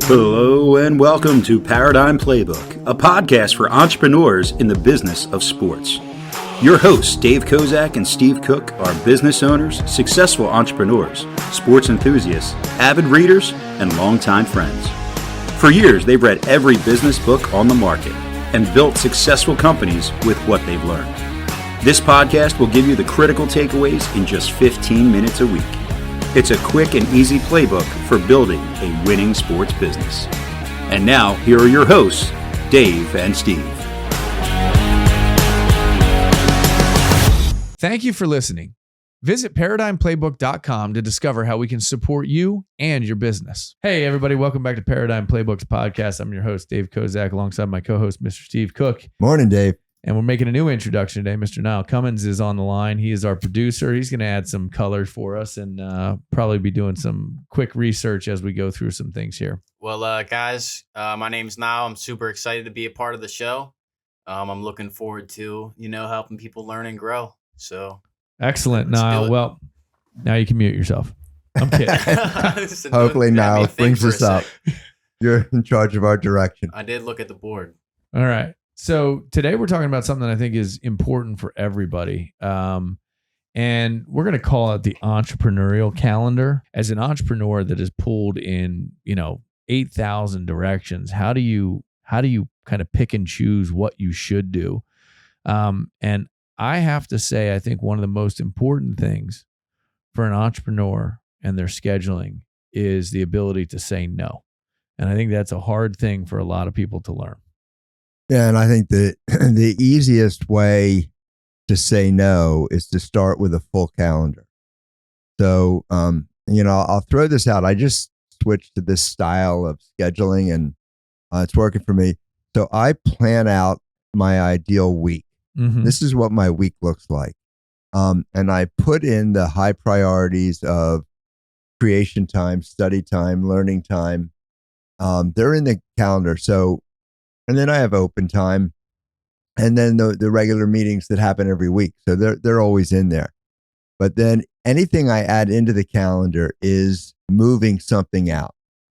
Hello and welcome to Paradigm Playbook, a podcast for entrepreneurs in the business of sports. Your hosts, Dave Kozak and Steve Cook, are business owners, successful entrepreneurs, sports enthusiasts, avid readers, and longtime friends. For years, they've read every business book on the market and built successful companies with what they've learned. This podcast will give you the critical takeaways in just 15 minutes a week. It's a quick and easy playbook for building a winning sports business. And now, here are your hosts, Dave and Steve. Thank you for listening. Visit ParadigmPlaybook.com to discover how we can support you and your business. Hey, everybody. Welcome back to Paradigm Playbooks podcast. I'm your host, Dave Kozak, alongside my co-host, Mr. Steve Cook. Morning, Dave. And we're making a new introduction today. Mr. Niall Cummins is on the line. He is our producer. He's going to add some color for us and probably be doing some quick research as we go through some things here. Well, guys, my name's Niall. I'm super excited to be a part of the show. I'm looking forward to, helping people learn and grow. So excellent, Niall. Well, now you can mute yourself. I'm kidding. Hopefully Niall brings us up. You're in charge of our direction. I did look at the board. All right. So today we're talking about something that I think is important for everybody. And we're going to call it the entrepreneurial calendar. As an entrepreneur that is pulled in, 8,000 directions, how do you kind of pick and choose what you should do? And I have to say, I think one of the most important things for an entrepreneur and their scheduling is the ability to say no. And I think that's a hard thing for a lot of people to learn. Yeah, and I think that the easiest way to say no is to start with a full calendar. So, I'll throw this out. I just switched to this style of scheduling, and it's working for me. So I plan out my ideal week. Mm-hmm. This is what my week looks like. And I put in the high priorities of creation time, study time, learning time. They're in the calendar. And then I have open time, and then the regular meetings that happen every week. So they're always in there. But then anything I add into the calendar is moving something out.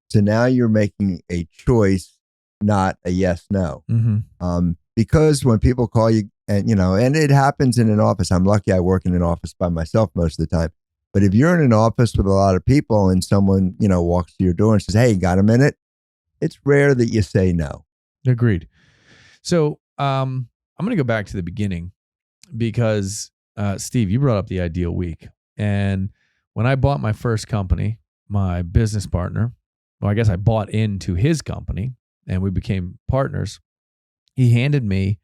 So now you're making a choice, not a yes, no. Mm-hmm. Because when people call you, and it happens in an office. I'm lucky I work in an office by myself most of the time. But if you're in an office with a lot of people and someone, walks to your door and says, "Hey, got a minute?" It's rare that you say no. Agreed. So I'm going to go back to the beginning because, Steve, you brought up the ideal week. And when I bought my first company, my business partner, I guess I bought into his company and we became partners. He handed me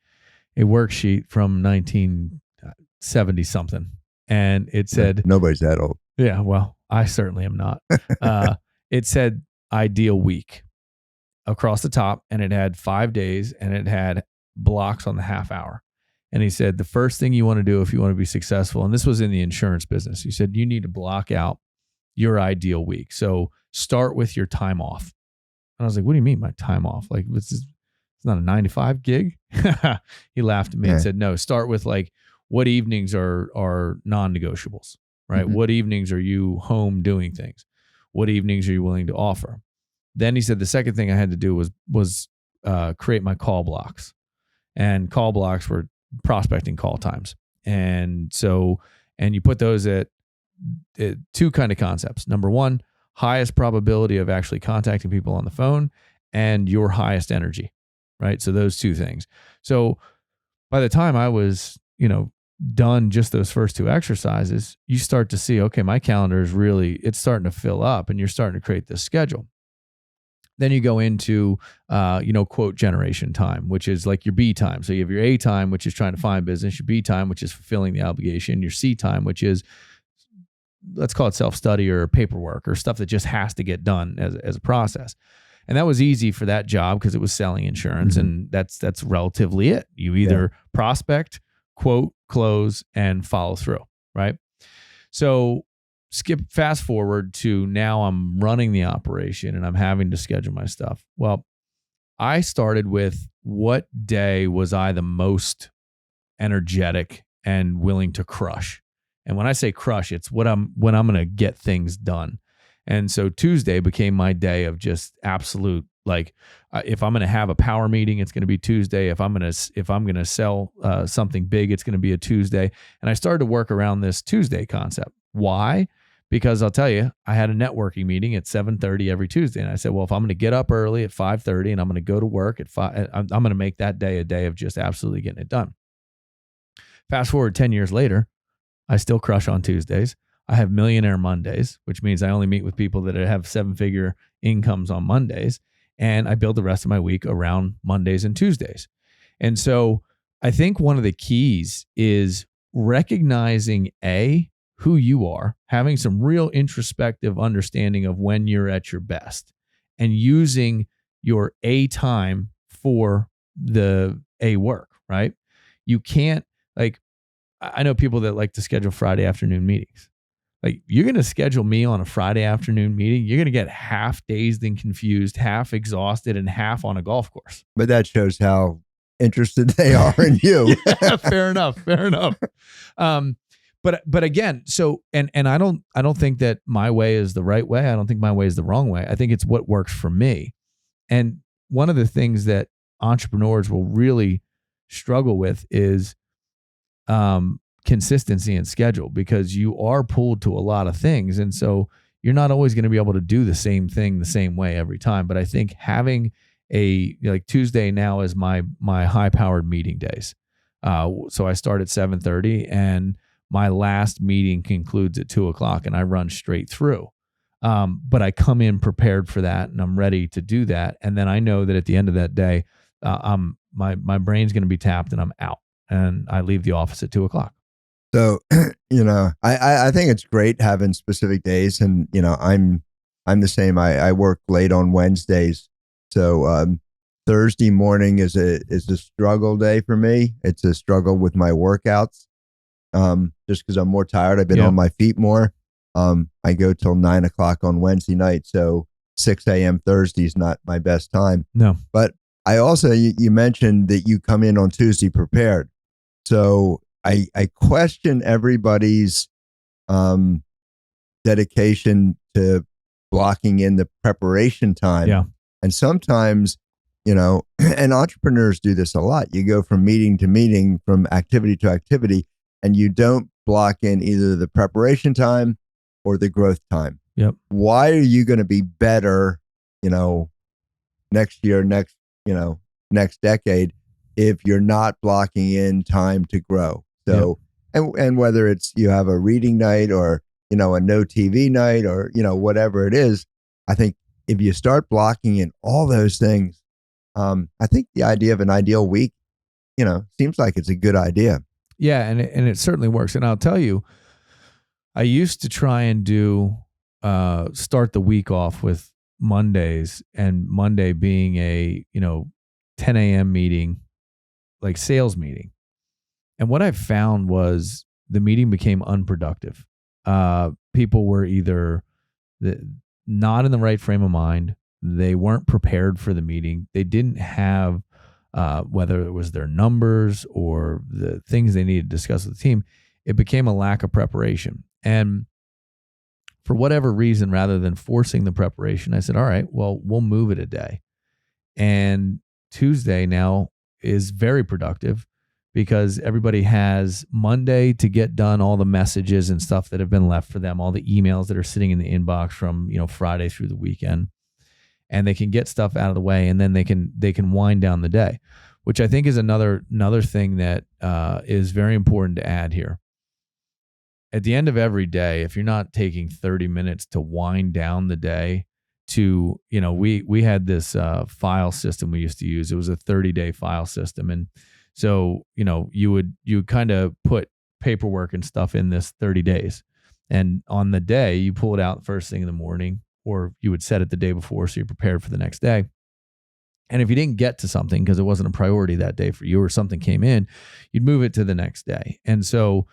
a worksheet from 1970 something. And it said, nobody's that old. Yeah, well, I certainly am not. It said ideal week across the top, and it had 5 days, and it had blocks on the half hour. And he said, the first thing you want to do if you want to be successful, and this was in the insurance business, he said, you need to block out your ideal week. So start with your time off. And I was like, what do you mean my time off? Like, it's not a 9-to-5 gig? He laughed at me and said, no, start with like, what evenings are non-negotiables, right? Mm-hmm. What evenings are you home doing things? What evenings are you willing to offer? Then he said the second thing I had to do was create my call blocks, and call blocks were prospecting call times. And you put those at two kind of concepts. Number one, highest probability of actually contacting people on the phone, and your highest energy, right? So those two things. So by the time I was, done just those first two exercises, you start to see, okay, my calendar is it's starting to fill up, and you're starting to create this schedule. Then you go into, quote generation time, which is like your B time. So you have your A time, which is trying to find business, your B time, which is fulfilling the obligation, your C time, which is, let's call it self-study or paperwork or stuff that just has to get done as a process. And that was easy for that job because it was selling insurance. Mm-hmm. And that's relatively it. You either prospect, quote, close, and follow through, right? So fast forward to now I'm running the operation and I'm having to schedule my stuff. Well, I started with what day was I the most energetic and willing to crush. And when I say crush, it's when I'm going to get things done. And so Tuesday became my day of just absolute, like, if I'm going to have a power meeting, it's going to be Tuesday. If I'm going to sell something big, it's going to be a Tuesday. And I started to work around this Tuesday concept. Why? Because I'll tell you, I had a networking meeting at 7:30 every Tuesday. And I said, well, if I'm going to get up early at 5:30 and I'm going to go to work at 5, I'm going to make that day a day of just absolutely getting it done. Fast forward 10 years later, I still crush on Tuesdays. I have Millionaire Mondays, which means I only meet with people that have 7-figure incomes on Mondays. And I build the rest of my week around Mondays and Tuesdays. And so I think one of the keys is recognizing who you are, having some real introspective understanding of when you're at your best, and using your A time for the A work, right? You can't, like, I know people that like to schedule Friday afternoon meetings. Like, you're going to schedule me on a Friday afternoon meeting, you're going to get half dazed and confused, half exhausted, and half on a golf course. But that shows how interested they are in you. Yeah, fair enough. But again, so and I don't think that my way is the right way. I don't think my way is the wrong way. I think it's what works for me. And one of the things that entrepreneurs will really struggle with is consistency and schedule, because you are pulled to a lot of things. And so you're not always going to be able to do the same thing the same way every time. But I think having like Tuesday now is my high powered meeting days. So I start at 7:30 and my last meeting concludes at 2:00 and I run straight through. But I come in prepared for that and I'm ready to do that. And then I know that at the end of that day, my brain's going to be tapped and I'm out, and I leave the office at 2:00. So, I think it's great having specific days, and, I'm the same. I work late on Wednesdays. So, Thursday morning is a struggle day for me. It's a struggle with my workouts. Just because I'm more tired. I've been on my feet more. I go till 9:00 on Wednesday night. So 6 a.m. Thursday is not my best time. No, but I also, you mentioned that you come in on Tuesday prepared. So I question everybody's dedication to blocking in the preparation time. Yeah. And sometimes, and entrepreneurs do this a lot. You go from meeting to meeting, from activity to activity, and you don't block in either the preparation time or the growth time. Yep. Why are you going to be better, next year, next decade, if you're not blocking in time to grow? So, and whether it's you have a reading night or, a no TV night or, whatever it is, I think if you start blocking in all those things, I think the idea of an ideal week, seems like it's a good idea. Yeah, and it certainly works. And I'll tell you, I used to try and start the week off with Mondays, and Monday being a 10 a.m. meeting, like sales meeting. And what I found was the meeting became unproductive. People were either not in the right frame of mind. They weren't prepared for the meeting. They didn't have whether it was their numbers or the things they needed to discuss with the team. It became a lack of preparation. And for whatever reason, rather than forcing the preparation, I said, all right, well, we'll move it a day. And Tuesday now is very productive because everybody has Monday to get done all the messages and stuff that have been left for them, all the emails that are sitting in the inbox from, Friday through the weekend. And they can get stuff out of the way, and then they can wind down the day, which I think is another thing that is very important to add here. At the end of every day, if you're not taking 30 minutes to wind down the day to, we had this file system we used to use. It was a 30-day file system. And so, you would kind of put paperwork and stuff in this 30 days. And on the day, you pull it out first thing in the morning, or you would set it the day before so you're prepared for the next day. And if you didn't get to something because it wasn't a priority that day for you, or something came in, you'd move it to the next day. And so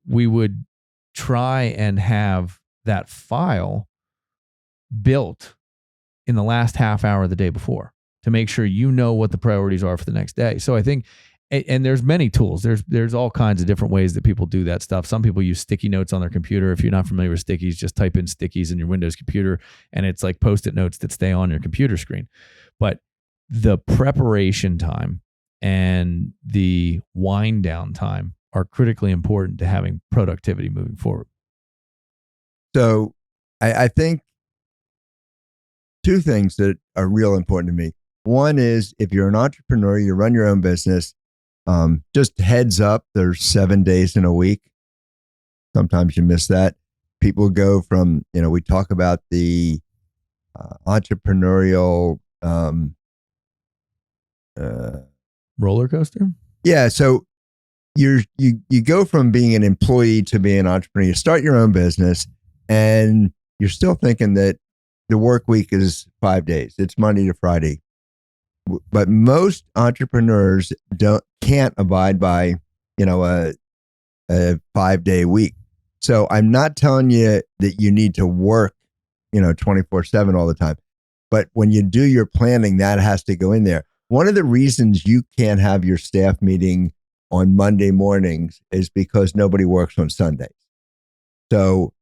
we would try and have that file built in the last half hour of the day before to make sure what the priorities are for the next day. So I think and there's many tools. There's all kinds of different ways that people do that stuff. Some people use sticky notes on their computer. If you're not familiar with stickies, just type in stickies in your Windows computer, and it's like Post-it notes that stay on your computer screen. But the preparation time and the wind down time are critically important to having productivity moving forward. So I think two things that are real important to me. One is if you're an entrepreneur, you run your own business, just heads up, there's 7 days in a week. Sometimes you miss that. People go from, we talk about the entrepreneurial roller coaster. Yeah. So you go from being an employee to being an entrepreneur. You start your own business and you're still thinking that the work week is 5 days. It's Monday to Friday. But most entrepreneurs can't abide by, a 5-day week. So I'm not telling you that you need to work, 24/7 all the time. But when you do your planning, that has to go in there. One of the reasons you can't have your staff meeting on Monday mornings is because nobody works on Sundays. So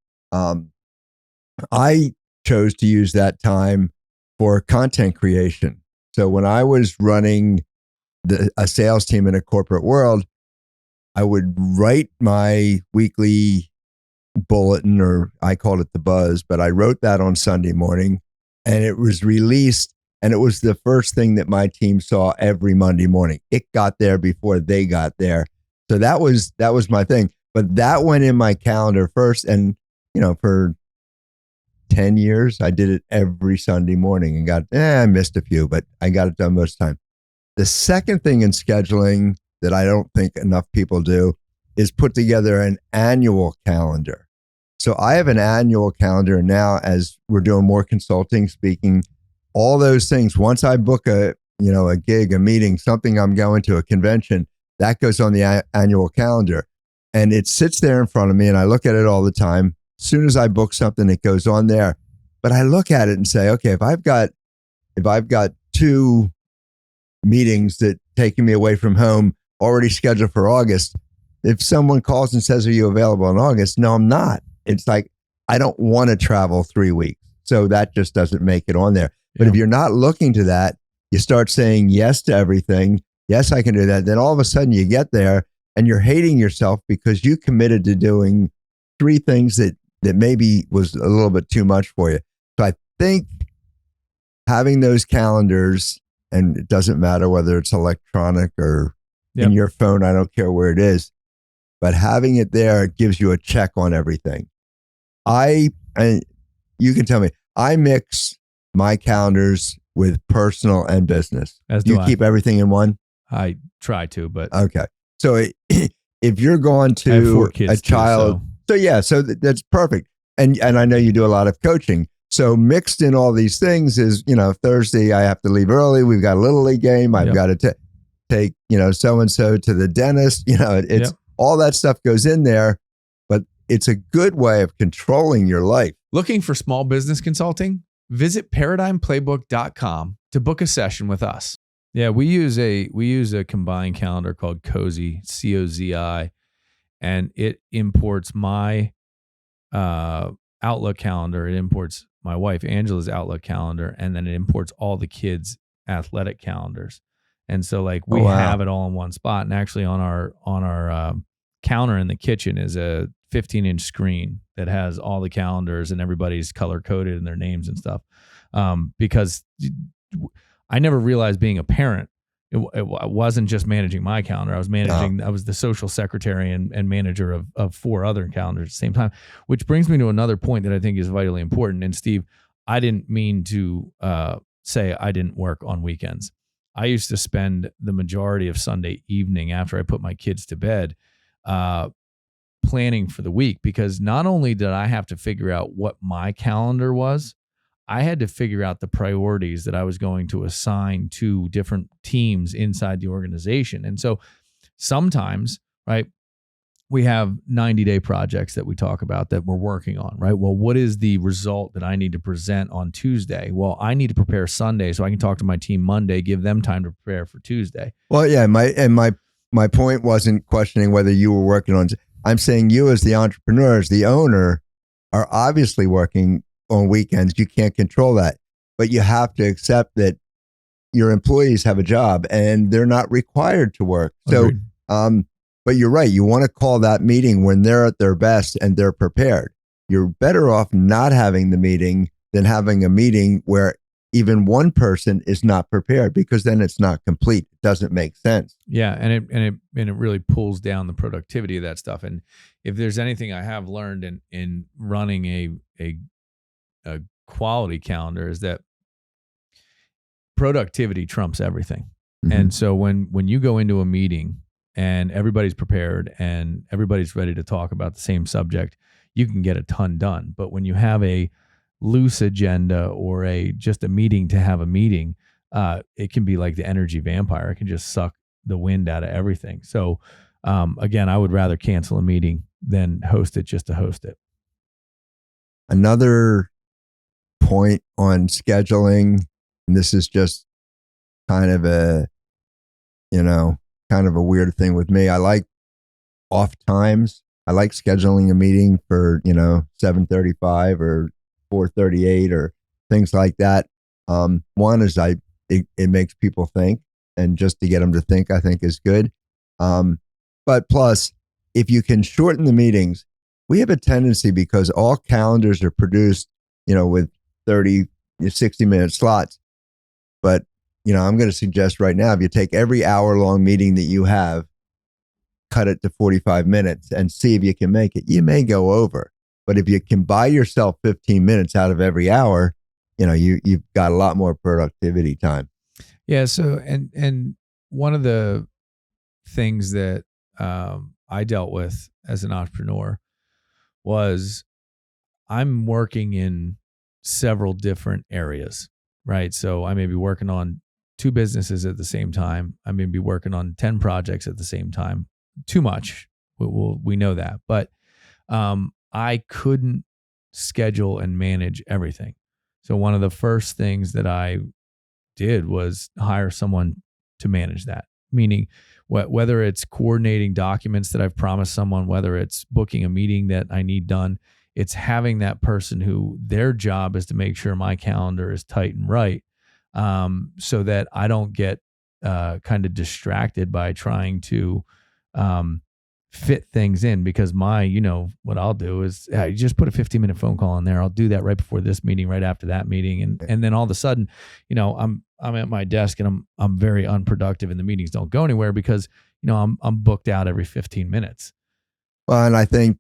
I chose to use that time for content creation. So when I was running a sales team in a corporate world, I would write my weekly bulletin, or I called it the buzz, but I wrote that on Sunday morning and it was released. And it was the first thing that my team saw every Monday morning. It got there before they got there. So that was my thing. But that went in my calendar first. And, for 10 years, I did it every Sunday morning and I missed a few, but I got it done most of the time. The second thing in scheduling that I don't think enough people do is put together an annual calendar. So I have an annual calendar now as we're doing more consulting, speaking, all those things. Once I book a gig, a meeting, something I'm going to, a convention, that goes on the annual calendar. And it sits there in front of me and I look at it all the time. As soon as I book something, it goes on there. But I look at it and say, okay, if I've got 2 meetings that taking me away from home already scheduled for August, if someone calls and says, are you available in August? No, I'm not. It's like, I don't want to travel 3 weeks. So that just doesn't make it on there. But if you're not looking to that, you start saying yes to everything. Yes, I can do that. Then all of a sudden you get there and you're hating yourself because you committed to doing 3 things that maybe was a little bit too much for you. So I think having those calendars, and it doesn't matter whether it's electronic or in your phone, I don't care where it is, but having it there gives you a check on everything. And you can tell me, I mix my calendars with personal and business. Do you keep everything in one? I try to, but okay. So if you're going to I have 4 kids a child, so that's perfect. And I know you do a lot of coaching. So mixed in all these things is, Thursday I have to leave early. We've got a little league game. I've got to take, so-and-so to the dentist. It's all that stuff goes in there, but it's a good way of controlling your life. Looking for small business consulting? Visit ParadigmPlaybook.com to book a session with us. Yeah, we use a combined calendar called Cozy, COZI, and it imports my Outlook calendar. It imports my wife Angela's Outlook calendar, and then it imports all the kids' athletic calendars. And so, we have it all in one spot. And actually, on our counter in the kitchen is a 15-inch screen that has all the calendars and everybody's color coded and their names and stuff. Because I never realized being a parent, it wasn't just managing my calendar. I was managing, I was the social secretary and manager of 4 other calendars at the same time, which brings me to another point that I think is vitally important. And Steve, I didn't mean to say I didn't work on weekends. I used to spend the majority of Sunday evening after I put my kids to bed, planning for the week, because not only did I have to figure out what my calendar was, I had to figure out the priorities that I was going to assign to different teams inside the organization. And so sometimes, right, we have 90-day projects that we talk about that we're working on, right? Well, what is the result that I need to present on Tuesday? Well, I need to prepare Sunday so I can talk to my team Monday, give them time to prepare for Tuesday. Well, yeah, my my point wasn't questioning whether you were working on. I'm saying you as the entrepreneur, as the owner, are obviously working on weekends. You can't control that, but you have to accept that your employees have a job and they're not required to work. Agreed. So, but you're right. You want to call that meeting when they're at their best and they're prepared. You're better off not having the meeting than having a meeting where even one person is not prepared, because then it's not complete. It doesn't make sense. Yeah, and it really pulls down the productivity of that stuff. And if there's anything I have learned in running a quality calendar, is that productivity trumps everything. Mhm. And so when you go into a meeting and everybody's prepared and everybody's ready to talk about the same subject, you can get a ton done. But when you have a loose agenda or just a meeting to have a meeting, it can be like the energy vampire. It can just suck the wind out of everything. So again, I would rather cancel a meeting than host it just to host it. Another point on scheduling, and this is just kind of a weird thing with me. I like off times. I like scheduling a meeting for 7:35 or 4:38 or things like that. One is it makes people think, and just to get them to think, I think is good. But plus, if you can shorten the meetings, we have a tendency, because all calendars are produced, with 30, 60-minute slots. But, I'm going to suggest right now, if you take every hour-long meeting that you have, cut it to 45 minutes and see if you can make it. You may go over, but if you can buy yourself 15 minutes out of every hour, you've got a lot more productivity time. Yeah. So, and one of the things that I dealt with as an entrepreneur was I'm working in several different areas, right? So I may be working on 2 businesses at the same time. I may be working on 10 projects at the same time. Too much. We know that. But I couldn't schedule and manage everything. So one of the first things that I did was hire someone to manage that, meaning whether it's coordinating documents that I've promised someone, whether it's booking a meeting that I need done, it's having that person who their job is to make sure my calendar is tight and right, so that I don't get kind of distracted by trying to fit things in. Because what I'll do is you just put a 15-minute phone call in there. I'll do that right before this meeting, right after that meeting. And then all of a sudden, I'm at my desk and I'm very unproductive and the meetings don't go anywhere because, I'm booked out every 15 minutes. Well, and I think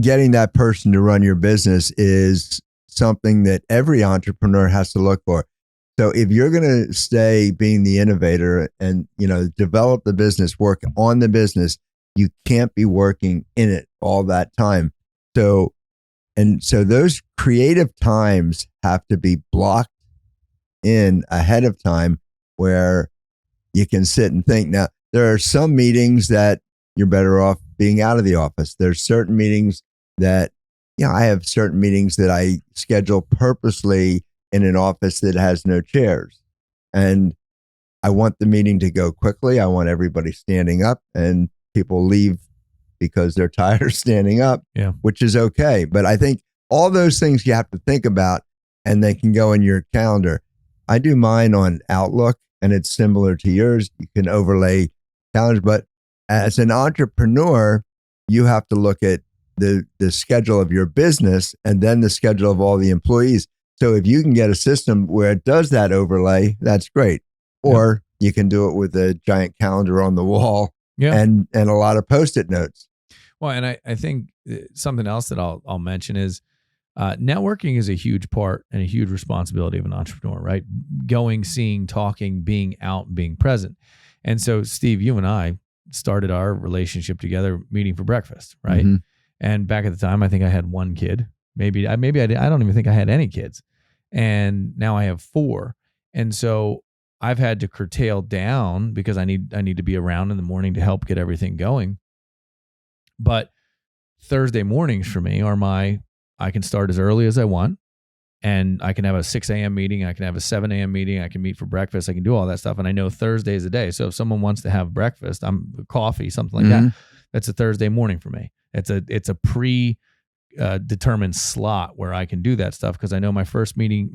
getting that person to run your business is something that every entrepreneur has to look for. So if you're going to stay being the innovator and, develop the business, work on the business, you can't be working in it all that time. So those creative times have to be blocked in ahead of time where you can sit and think. Now, there are some meetings that you're better off being out of the office. There's certain meetings that, I have certain meetings that I schedule purposely in an office that has no chairs. And I want the meeting to go quickly. I want everybody standing up, and people leave because they're tired of standing up, which is okay. But I think all those things you have to think about, and they can go in your calendar. I do mine on Outlook, and it's similar to yours. You can overlay calendars, but as an entrepreneur, you have to look at the schedule of your business and then the schedule of all the employees. So if you can get a system where it does that overlay, that's great. Or you can do it with a giant calendar on the wall and a lot of Post-it notes. Well, and I think something else that I'll mention is networking is a huge part and a huge responsibility of an entrepreneur, right? Going, seeing, talking, being out, and being present. And so, Steve, you and I started our relationship together meeting for breakfast, right? Mm-hmm. And back at the time, I think I had 1 kid. Maybe I don't even think I had any kids. And now I have 4. And so I've had to curtail down because I need to be around in the morning to help get everything going. But Thursday mornings for me are I can start as early as I want. and I can have a 6 a.m. meeting. I can have a 7 a.m. meeting. I can meet for breakfast. I can do all that stuff. And I know Thursday is a day. So if someone wants to have breakfast, coffee, something like that, that's a Thursday morning for me. It's a determined slot where I can do that stuff because I know my first meeting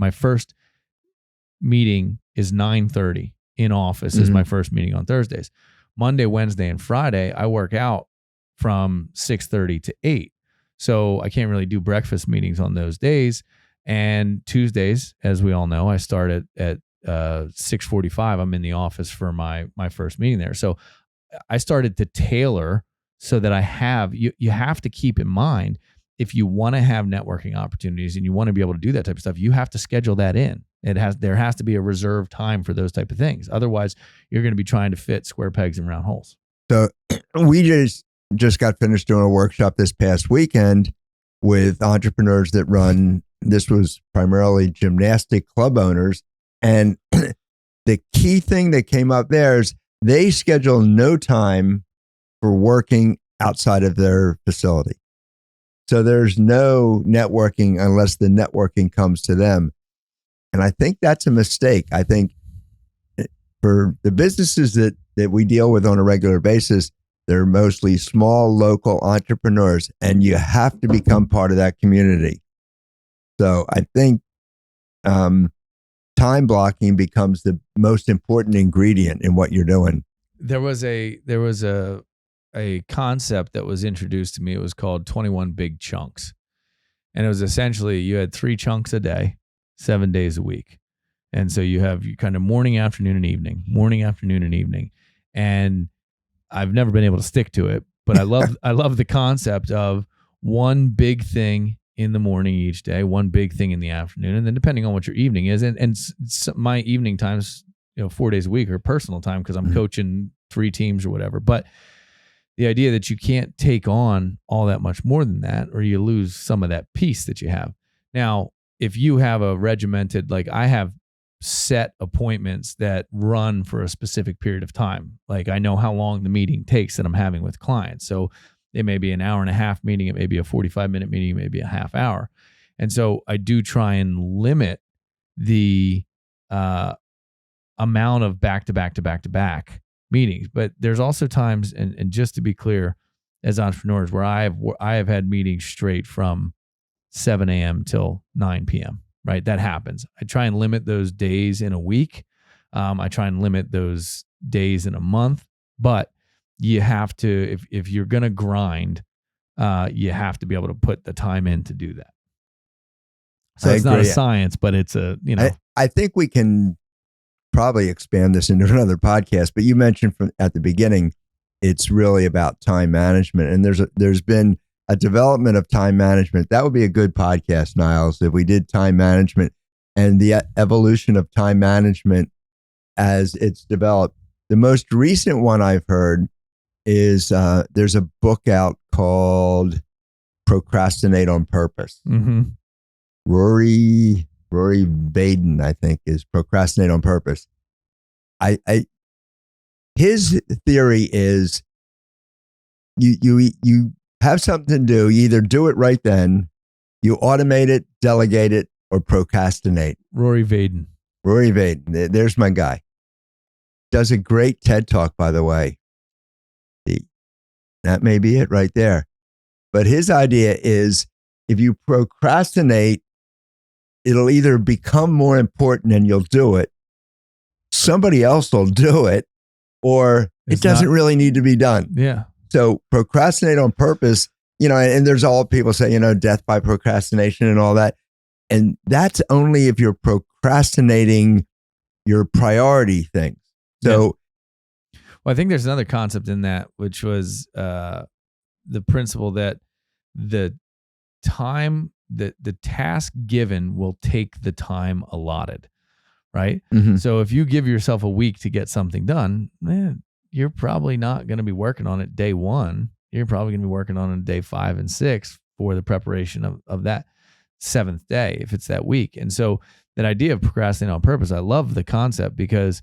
is 9:30 in office is my first meeting on Thursdays. Monday, Wednesday, and Friday, I work out from 6:30 to 8. So I can't really do breakfast meetings on those days. And Tuesdays, as we all know, I start at 6:45. I'm in the office for my first meeting there. So I started to tailor so that I have, you have to keep in mind, if you want to have networking opportunities and you want to be able to do that type of stuff, you have to schedule that in. There has to be a reserved time for those type of things. Otherwise, you're going to be trying to fit square pegs in round holes. So we just got finished doing a workshop this past weekend with entrepreneurs that run, this was primarily gymnastic club owners. And the key thing that came up there is they schedule no time for working outside of their facility. So there's no networking unless the networking comes to them. And I think that's a mistake. I think for the businesses that we deal with on a regular basis, they're mostly small local entrepreneurs, and you have to become part of that community. So I think time blocking becomes the most important ingredient in what you're doing. There was a concept that was introduced to me. It was called 21 Big Chunks. And it was essentially you had 3 chunks a day, 7 days a week. And so you have kind of morning, afternoon, and evening. And I've never been able to stick to it, but I love the concept of one big thing in the morning each day, one big thing in the afternoon, and then depending on what your evening is, and my evening times, 4 days a week are personal time because I'm coaching 3 teams or whatever. But the idea that you can't take on all that much more than that, or you lose some of that piece that you have. Now, if you have a regimented, like I have set appointments that run for a specific period of time. Like I know how long the meeting takes that I'm having with clients. So it may be an hour and a half meeting. It may be a 45-minute meeting. It may be a half hour. And so I do try and limit the amount of back-to-back meetings. But there's also times, and just to be clear, as entrepreneurs, where I have had meetings straight from 7 a.m. till 9 p.m., right? That happens. I try and limit those days in a week. I try and limit those days in a month. But you have to, if you're going to grind, you have to be able to put the time in to do that. So it's not a science, but it's a, I think we can probably expand this into another podcast, but you mentioned at the beginning, it's really about time management. And there's been a development of time management. That would be a good podcast, Niles, if we did time management and the evolution of time management as it's developed. The most recent one I've heard is there's a book out called Procrastinate on Purpose. Mm-hmm. Rory Vaden, I think, is Procrastinate on Purpose. His theory is you have something to do, you either do it right then, you automate it, delegate it, or procrastinate. Rory Vaden. There's my guy. Does a great TED Talk, by the way. That may be it right there. But his idea is if you procrastinate, it'll either become more important and you'll do it, somebody else will do it, or it doesn't really need to be done. Yeah. So procrastinate on purpose, and there's all people say, death by procrastination and all that. And that's only if you're procrastinating your priority things. So, well, I think there's another concept in that, which was the principle that the time that the task given will take the time allotted, right? Mm-hmm. So if you give yourself a week to get something done, you're probably not going to be working on it day 1. You're probably going to be working on it day 5 and 6 for the preparation of that 7th day, if it's that week. And so that idea of procrastinating on purpose, I love the concept because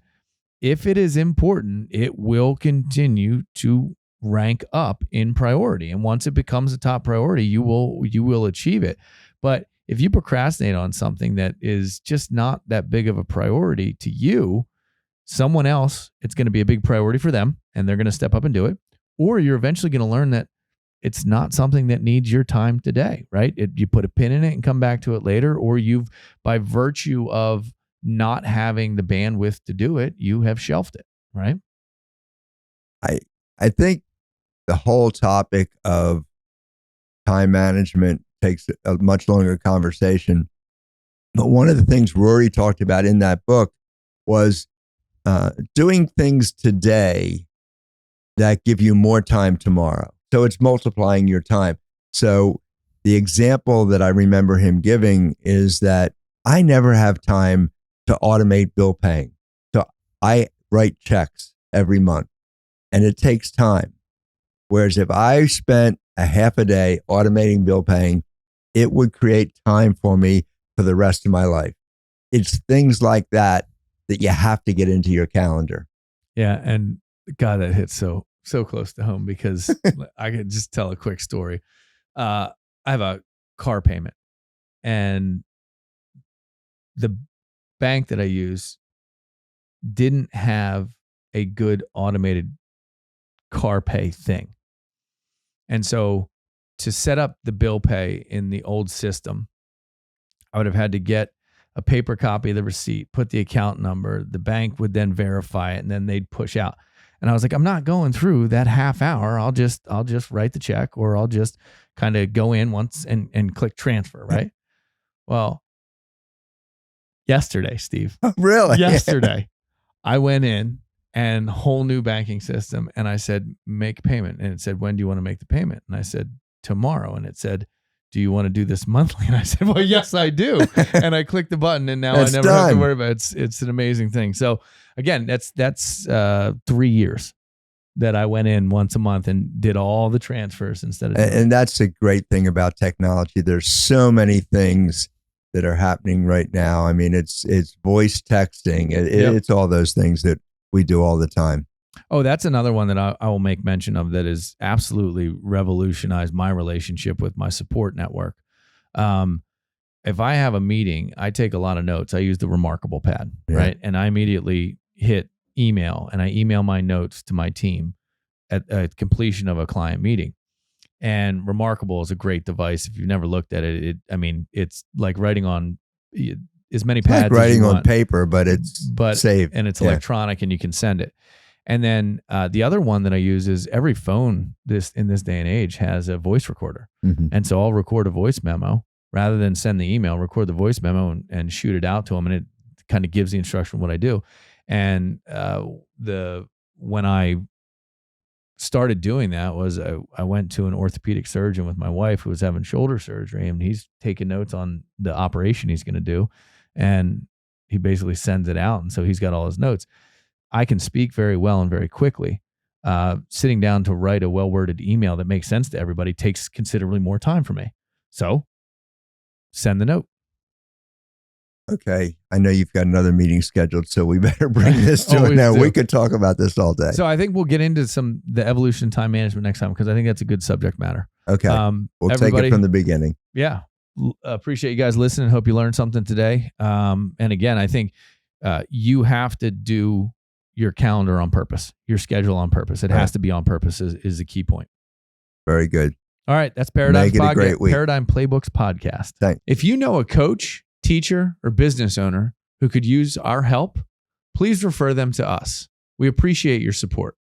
if it is important, it will continue to rank up in priority. And once it becomes a top priority, you will achieve it. But if you procrastinate on something that is just not that big of a priority to you, someone else, it's going to be a big priority for them and they're going to step up and do it. Or you're eventually going to learn that it's not something that needs your time today, right? You put a pin in it and come back to it later, or you've, by virtue of not having the bandwidth to do it, you have shelved it, right? I think the whole topic of time management takes a much longer conversation. But one of the things Rory talked about in that book was doing things today that give you more time tomorrow. So it's multiplying your time. So the example that I remember him giving is that I never have time to automate bill paying. So I write checks every month and it takes time. Whereas if I spent a half a day automating bill paying, it would create time for me for the rest of my life. It's things like that you have to get into your calendar. Yeah. And God, that hits so close to home because I could just tell a quick story. I have a car payment and the bank that I use didn't have a good automated car pay thing. And so to set up the bill pay in the old system, I would have had to get a paper copy of the receipt, put the account number, the bank would then verify it, and then they'd push out. And I was like, I'm not going through that half hour. I'll just write the check, or I'll just kind of go in once and click transfer, right? Well, yesterday, Steve. Really? Yesterday, I went in and whole new banking system, and I said, make payment. And it said, when do you want to make the payment? And I said, tomorrow. And it said, do you want to do this monthly? And I said, well, yes, I do. And I clicked the button, and now I never have to worry about it. It's an amazing thing. So again, that's 3 years that I went in once a month and did all the transfers instead of. And that's a great thing about technology. There's so many things that are happening right now. I mean, it's voice texting. It's all those things that we do all the time. Oh, that's another one that I will make mention of that has absolutely revolutionized my relationship with my support network. If I have a meeting, I take a lot of notes. I use the Remarkable pad, right? And I immediately hit email and I email my notes to my team at completion of a client meeting. And Remarkable is a great device. If you've never looked at it, it's like writing on as many pads like writing as you on want, paper, but it's saved and it's electronic and you can send it. And then the other one that I use is every phone in this day and age has a voice recorder. Mm-hmm. And so I'll record a voice memo rather than send the email, record the voice memo and shoot it out to them. And it kind of gives the instruction of what I do. And when I started doing that was I went to an orthopedic surgeon with my wife who was having shoulder surgery, and he's taking notes on the operation he's going to do. And he basically sends it out. And so he's got all his notes. I can speak very well and very quickly. Sitting down to write a well-worded email that makes sense to everybody takes considerably more time for me. So send the note. Okay. I know you've got another meeting scheduled, so we better bring this to it now. We could talk about this all day. So I think we'll get into the evolution of time management next time because I think that's a good subject matter. Okay. We'll take it from the beginning. Yeah. Appreciate you guys listening. Hope you learned something today. And again, I think you have to do your calendar on purpose, your schedule on purpose. It has to be on purpose is the key point. Very good. All right. That's Paradigm Playbooks podcast. Thanks. If you know a coach, teacher, or business owner who could use our help, please refer them to us. We appreciate your support.